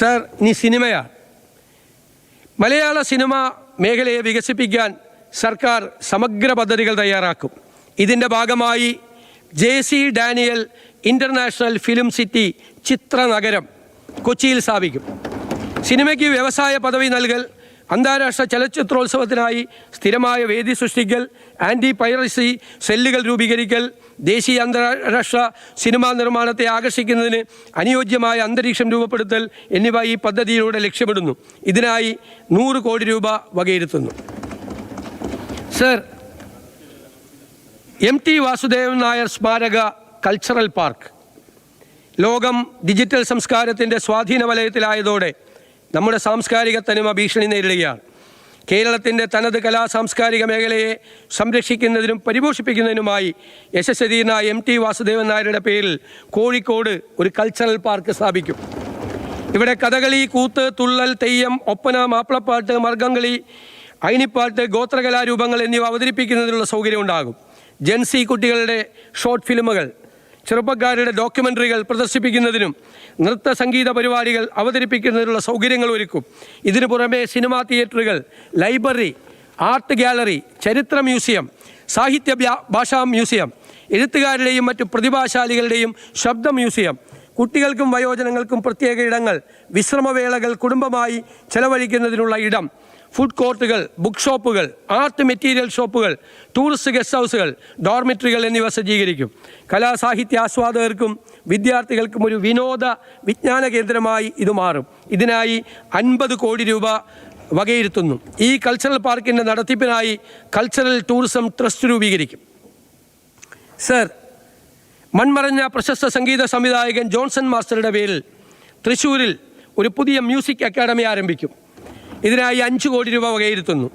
Sir, ഇനി സിനിമയാണ്. മലയാള cinema മേഖലയെ വികസിപ്പിക്കാൻ സർക്കാർ സമഗ്ര പദ്ധതികൾ തയ്യാറാക്കും. ഇതിൻ്റെ ഭാഗമായി JC Daniel international film city ചിത്രനഗരം കൊച്ചിയിൽ സ്ഥാപിക്കും. സിനിമയ്ക്ക് വ്യവസായ പദവി നൽകൽ, അന്താരാഷ്ട്ര ചലച്ചിത്രോത്സവത്തിനായി സ്ഥിരമായ വേദി സൃഷ്ടിക്കൽ, ആൻറ്റി പൈറസി സെല്ലുകൾ രൂപീകരിക്കൽ, ദേശീയ അന്താരാഷ്ട്ര സിനിമാ നിർമ്മാണത്തെ ആകർഷിക്കുന്നതിന് അനുയോജ്യമായ അന്തരീക്ഷം രൂപപ്പെടുത്തൽ എന്നിവ ഈ പദ്ധതിയിലൂടെ ലക്ഷ്യമിടുന്നു. ഇതിനായി 100 കോടി രൂപ വകയിരുത്തുന്നു. സർ, MT വാസുദേവൻ നായർ സ്മാരക കൾച്ചറൽ പാർക്ക് ലോകം ഡിജിറ്റൽ സംസ്കാരത്തിൻ്റെ സ്വാധീന വലയത്തിലായതോടെ നമ്മുടെ സാംസ്കാരിക തനിമ ഭീഷണി നേരിടുകയാണ്. കേരളത്തിൻ്റെ തനത് കലാ സാംസ്കാരിക മേഖലയെ സംരക്ഷിക്കുന്നതിനും പരിപോഷിപ്പിക്കുന്നതിനുമായി യശസ്വീനായ MT വാസുദേവൻ നായരുടെ പേരിൽ കോഴിക്കോട് ഒരു കൾച്ചറൽ പാർക്ക് സ്ഥാപിക്കും. ഇവിടെ കഥകളി, കൂത്ത്, തുള്ളൽ, തെയ്യം, ഒപ്പന, മാപ്പിളപ്പാട്ട്, മർഗംകളി, അയിനിപ്പാട്ട്, ഗോത്രകലാരൂപങ്ങൾ എന്നിവ അവതരിപ്പിക്കുന്നതിനുള്ള സൗകര്യം ഉണ്ടാകും. ജെൻസി കുട്ടികളുടെ ഷോർട്ട് ഫിലിമുകൾ, ചെറുപ്പക്കാരുടെ ഡോക്യുമെൻ്ററികൾ പ്രദർശിപ്പിക്കുന്നതിനും നൃത്ത സംഗീത പരിപാടികൾ അവതരിപ്പിക്കുന്നതിനുള്ള സൗകര്യങ്ങൾ ഒരുക്കും. ഇതിനു പുറമെ സിനിമാ തിയേറ്ററുകൾ, ലൈബ്രറി, ആർട്ട് ഗാലറി, ചരിത്ര മ്യൂസിയം, സാഹിത്യ ഭാഷാ മ്യൂസിയം, എഴുത്തുകാരുടെയും മറ്റു പ്രതിഭാശാലികളുടെയും ശബ്ദ മ്യൂസിയം, കുട്ടികൾക്കും വയോജനങ്ങൾക്കും പ്രത്യേക ഇടങ്ങൾ, വിശ്രമവേളകൾ കുടുംബമായി ചെലവഴിക്കുന്നതിനുള്ള ഇടം, ഫുഡ് കോർട്ടുകൾ, ബുക്ക് ഷോപ്പുകൾ, ആർട്ട് മെറ്റീരിയൽ ഷോപ്പുകൾ, ടൂറിസ്റ്റ് ഗസ്റ്റ് ഹൗസുകൾ, ഡോർമിറ്ററികൾ എന്നിവ സജ്ജീകരിക്കും. കലാസാഹിത്യ ആസ്വാദകർക്കും വിദ്യാർത്ഥികൾക്കും ഒരു വിനോദ വിജ്ഞാന കേന്ദ്രമായി ഇത് മാറും. ഇതിനായി 50 കോടി രൂപ വകയിരുത്തുന്നു. ഈ കൾച്ചറൽ പാർക്കിൻ്റെ നടത്തിപ്പിനായി കൾച്ചറൽ ടൂറിസം ട്രസ്റ്റ് രൂപീകരിക്കും. സർ, മൺമറഞ്ഞ പ്രശസ്ത സംഗീത സംവിധായകൻ ജോൺസൺ മാസ്റ്ററുടെ പേരിൽ തൃശ്ശൂരിൽ ഒരു പുതിയ മ്യൂസിക് അക്കാദമി ആരംഭിക്കും. ഇതിനായി 5 കോടി രൂപ വകയിരുത്തുന്നു.